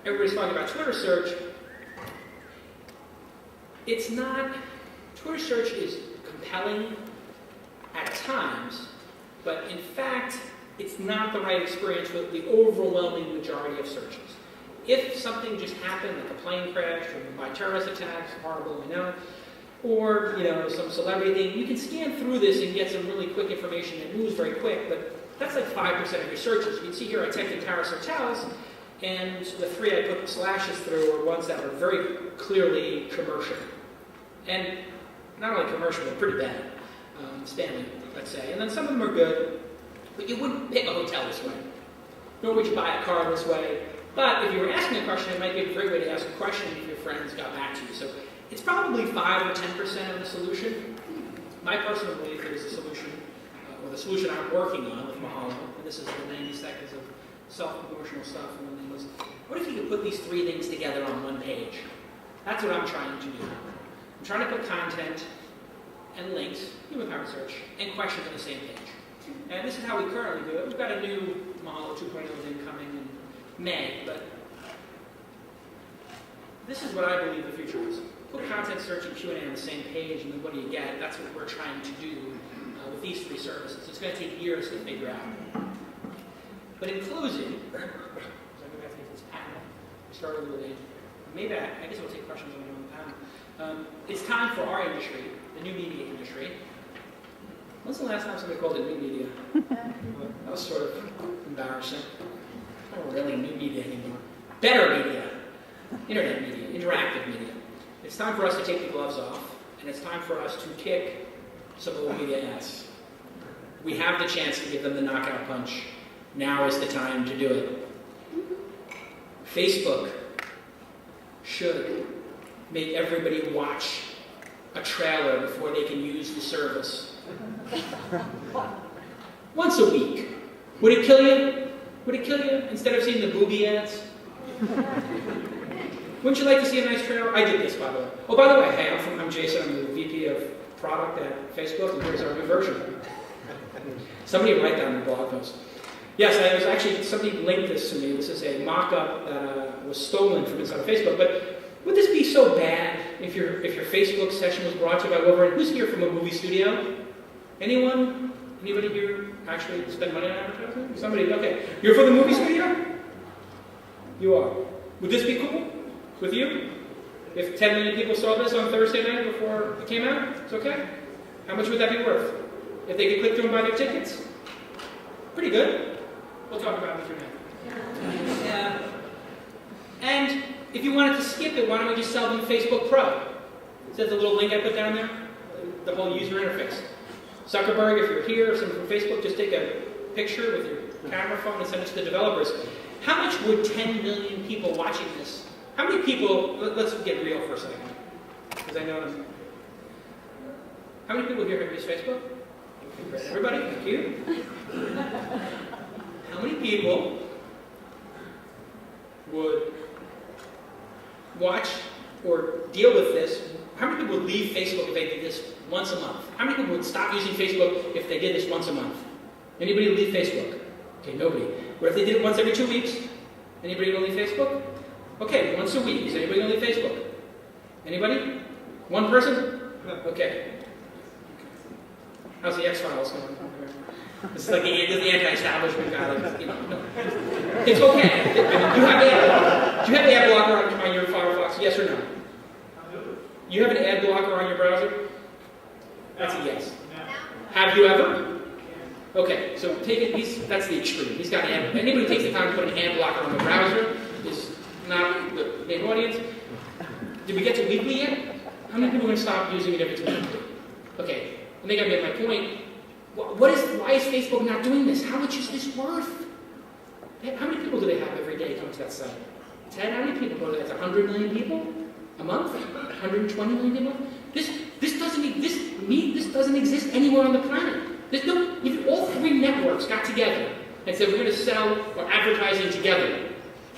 Everybody's talking about Twitter search. It's not, Twitter search is compelling at times, but in fact, it's not the right experience with the overwhelming majority of searches. If something just happened, like a plane crash, or by terrorist attacks, horrible, we know, or some celebrity thing, you can scan through this and get some really quick information that moves very quick, but that's like 5% of your searches. You can see here I typed in Paris hotels, and the 3 I put slashes through were ones that were very clearly commercial. And not only commercial, but pretty bad. Stanley, let's say. And then some of them are good, but you wouldn't pick a hotel this way. Nor would you buy a car this way. But if you were asking a question, it might be a great way to ask a question if your friends got back to you. So it's probably 5 or 10% of the solution. My personal belief is the solution, or the solution I'm working on with Mahalo, and this is the 90 seconds of self-promotional stuff, and the thing was, what if you could put these 3 things together on one page? That's what I'm trying to do. I'm trying to put content and links, human powered search, and questions on the same page. And this is how we currently do it. We've got a new Mahalo 2.0 thing coming in May, but this is what I believe the future is. Put content search and Q&A on the same page, and then what do you get? That's what we're trying to do with these 3 services. It's going to take years to figure out. But in closing, so I'm going to take this panel. We started a little late. Maybe I guess we'll take questions on the panel. It's time for our industry, the new media industry. When's the last time somebody called it new media? That was sort of embarrassing. Not really new media anymore. Better media. Internet media. Interactive media. It's time for us to take the gloves off, and it's time for us to kick some old media ass. We have the chance to give them the knockout punch. Now is the time to do it. Facebook should make everybody watch a trailer before they can use the service. Once a week. Would it kill you? Would it kill you instead of seeing the booby ads? Wouldn't you like to see a nice trailer? I did this, by the way. Oh, by the way, hey, I'm Jason. I'm the VP of Product at Facebook, and here's our new version. Somebody write down the blog post. Yes, I was actually, somebody linked this to me. This is a mock-up that was stolen from inside of Facebook. But would this be so bad if your Facebook session was brought to you by Wolverine? Who's here from a movie studio? Anyone? Anybody here actually spend money on advertising? Somebody? Okay. You're from the movie studio? You are. Would this be cool with you? If 10 million people saw this on Thursday night before it came out, it's okay? How much would that be worth? If they could click through and buy their tickets? Pretty good. We'll talk about it through now. And if you wanted to skip it, why don't we just sell them Facebook Pro? Is that the little link I put down there? The whole user interface. Zuckerberg, if you're here, or someone from Facebook, just take a picture with your camera phone and send it to the developers. How much would 10 million people watching this? How many people, let's get real for a second, because I know, how many people here have used Facebook? Everybody, thank you. How many people would watch or deal with this? How many people would leave Facebook if they did this once a month? How many people would stop using Facebook if they did this once a month? Anybody would leave Facebook? Okay, nobody. What if they did it once every 2 weeks? Anybody going to leave Facebook? Okay, once a week. Is anybody going to leave Facebook? Anybody? One person? Okay. How's the X-Files going? It's like the anti-establishment guy. No. It's okay. Do you have ad blocker on your Firefox? Yes or no? You have an ad blocker on your browser? That's a yes. Have you ever? Okay, so take it. That's the extreme. He's got an ad. Anybody who takes the time to put an ad blocker on the browser is not the main audience. Did we get to weekly yet? How many people are going to stop using it if it's weekly? Okay, I think I made my point. Why is Facebook not doing this? How much is this worth? How many people do they have every day come to that site? 10? How many people go to that? 100 million people? A month? 120 million people? This doesn't exist anywhere on the planet. If all 3 networks got together and said we're going to sell our advertising together,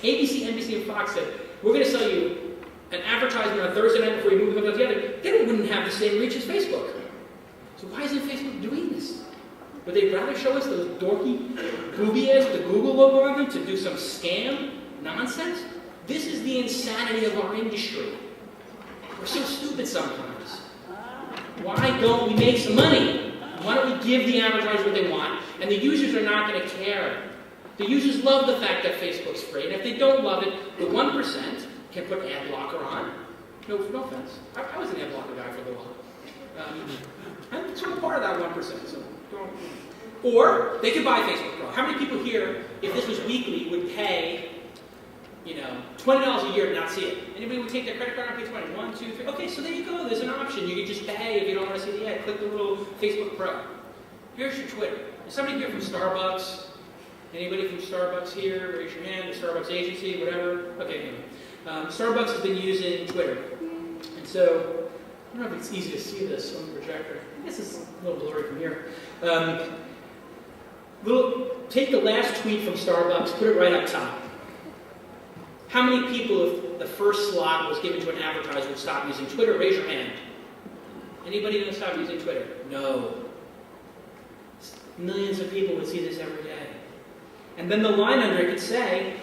ABC, NBC, and Fox said we're going to sell you an advertisement on Thursday night before you move them together, then it wouldn't have the same reach as Facebook. So why isn't Facebook doing this? Would they rather show us those dorky booby ads with the Google logo on them to do some scam nonsense? This is the insanity of our industry. We're so stupid sometimes. Why don't we make some money? Why don't we give the advertisers what they want? And the users are not going to care. The users love the fact that Facebook's free. And if they don't love it, the 1% can put ad blocker on. No offense. I was an ad blocker guy for a little while. I'm sort of part of that 1%. So or they could buy Facebook Pro. How many people here, if this was weekly, would pay, $20 a year to not see it? Anybody would take their credit card and pay 20? 1, 2, 3. Okay, so there you go. There's an option. You can just pay if you don't want to see the ad. Click the little Facebook Pro. Here's your Twitter. Is somebody here from Starbucks? Anybody from Starbucks here? Raise your hand. The Starbucks agency, whatever. Okay, anyway. Starbucks has been using Twitter. And so, I don't know if it's easy to see this on the projector. I guess it's a little blurry from here. Take the last tweet from Starbucks, put it right up top. How many people, if the first slot was given to an advertiser, would stop using Twitter? Raise your hand. Anybody going to stop using Twitter? No. Millions of people would see this every day. And then the line under it could say,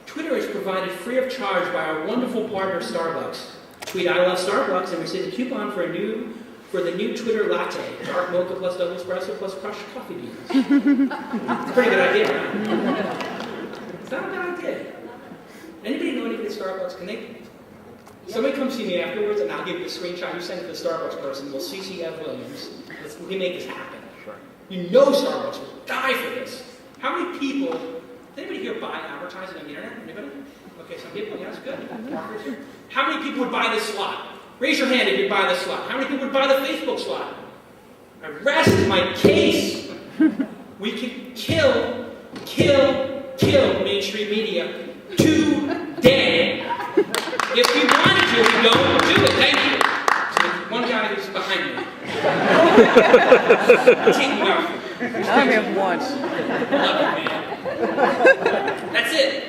Twitter is provided free of charge by our wonderful partner Starbucks. Tweet I love Starbucks and receive a coupon for the new Twitter latte. Dark mocha plus double espresso plus crushed coffee beans. It's a pretty good idea, right? It's not a bad idea. Anybody know anybody at Starbucks? Somebody come see me afterwards and I'll give you a screenshot. You send it to the Starbucks person. We'll CC F. Williams. We can make this happen. Sure. You know Starbucks will die for this. How many people, does anybody here buy advertising on the internet? Anybody? Okay, some people, yeah, that's good. How many people would buy this slot? Raise your hand if you buy this slot. How many people would buy the Facebook slot? I rest my case. We can kill mainstream media today. If we wanted to, we don't do it. Thank you. So one guy who's behind me. Take me off. I have one. Love you, man. That's it.